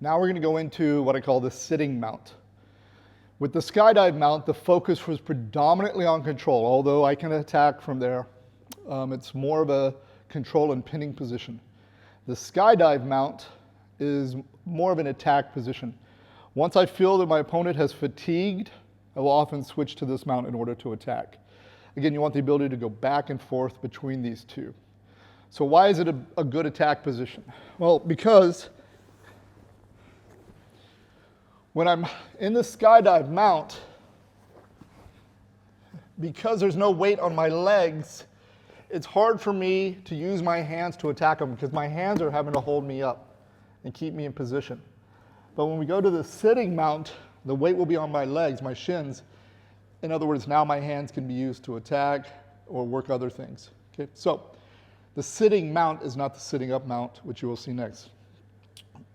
Now we're going to go into what I call the sitting mount. With the skydive mount, the focus was predominantly on control, although I can attack from there. It's more of a control and pinning position. The skydive mount is more of an attack position. Once I feel that my opponent has fatigued, I will often switch to this mount in order to attack. Again, you want the ability to go back and forth between these two. So why is it a good attack position? Well, because when I'm in the skydive mount, because there's no weight on my legs, it's hard for me to use my hands to attack them because my hands are having to hold me up and keep me in position. But when we go to the sitting mount, the weight will be on my legs, my shins. In other words, now my hands can be used to attack or work other things. Okay? So the sitting mount is not the sitting up mount, which you will see next.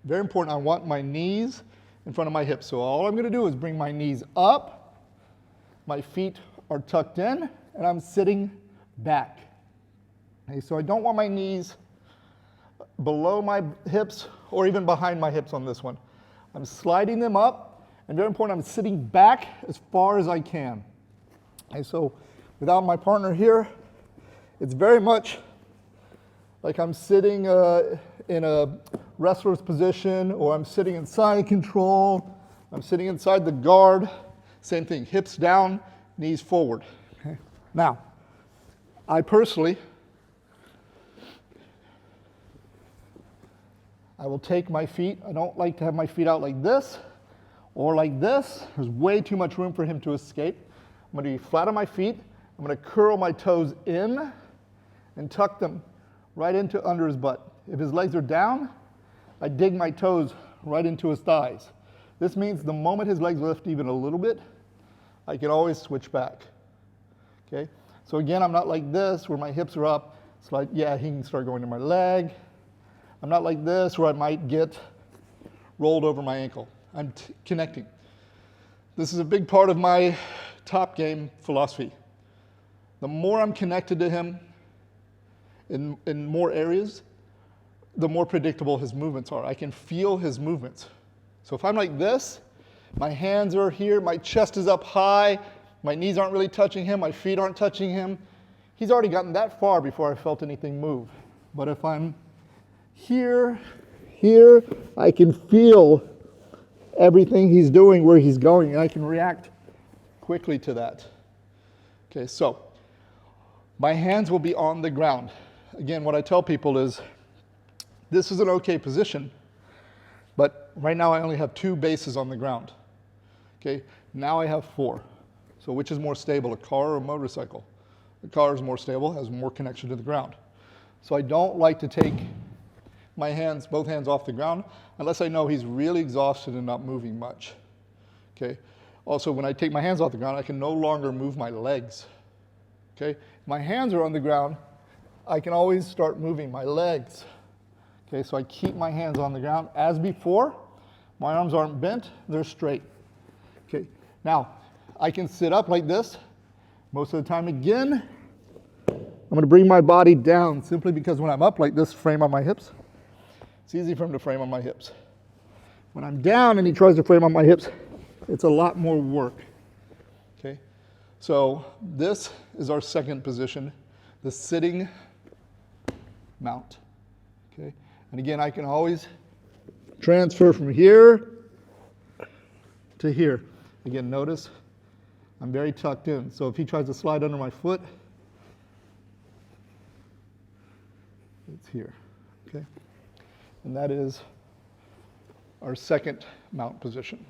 Very important, I want my knees in front of my hips. So all I'm going to do is bring my knees up, my feet are tucked in, and I'm sitting back. Okay, so I don't want my knees below my hips or even behind my hips on this one. I'm sliding them up, and very important, I'm sitting back as far as I can. Okay, so without my partner here, it's very much like I'm sitting in a wrestler's position, or I'm sitting inside control, I'm sitting inside the guard. Same thing, hips down, knees forward. Okay. Now, I personally, I will take my feet. I don't like to have my feet out like this or like this. There's way too much room for him to escape. I'm going to be flat on my feet. I'm going to curl my toes in and tuck them right into under his butt. If his legs are down, I dig my toes right into his thighs. This means the moment his legs lift even a little bit, I can always switch back. Okay? So again, I'm not like this where my hips are up. It's like, yeah, he can start going to my leg. I'm not like this where I might get rolled over my ankle. I'm connecting. This is a big part of my top game philosophy. The more I'm connected to him in more areas, the more predictable his movements are. I can feel his movements. So if I'm like this, my hands are here, my chest is up high, my knees aren't really touching him, my feet aren't touching him. He's already gotten that far before I felt anything move. But if I'm here, I can feel everything he's doing, where he's going, and I can react quickly to that. Okay, so my hands will be on the ground. Again, what I tell people is, this is an okay position, but right now I only have 2 bases on the ground. Okay, now I have 4. So which is more stable, a car or a motorcycle? The car is more stable, has more connection to the ground. So I don't like to take my hands, both hands off the ground, unless I know he's really exhausted and not moving much. Okay. Also, when I take my hands off the ground, I can no longer move my legs. Okay. If my hands are on the ground, I can always start moving my legs. Okay, so I keep my hands on the ground as before. My arms aren't bent, they're straight. Okay, now I can sit up like this. Most of the time again, I'm going to bring my body down simply because when I'm up like this, frame on my hips, it's easy for him to frame on my hips. When I'm down and he tries to frame on my hips, it's a lot more work. Okay, so this is our second position, the sitting mount. Okay, and again, I can always transfer from here to here. Again, notice I'm very tucked in. So if he tries to slide under my foot, it's here. Okay, and that is our second mount position.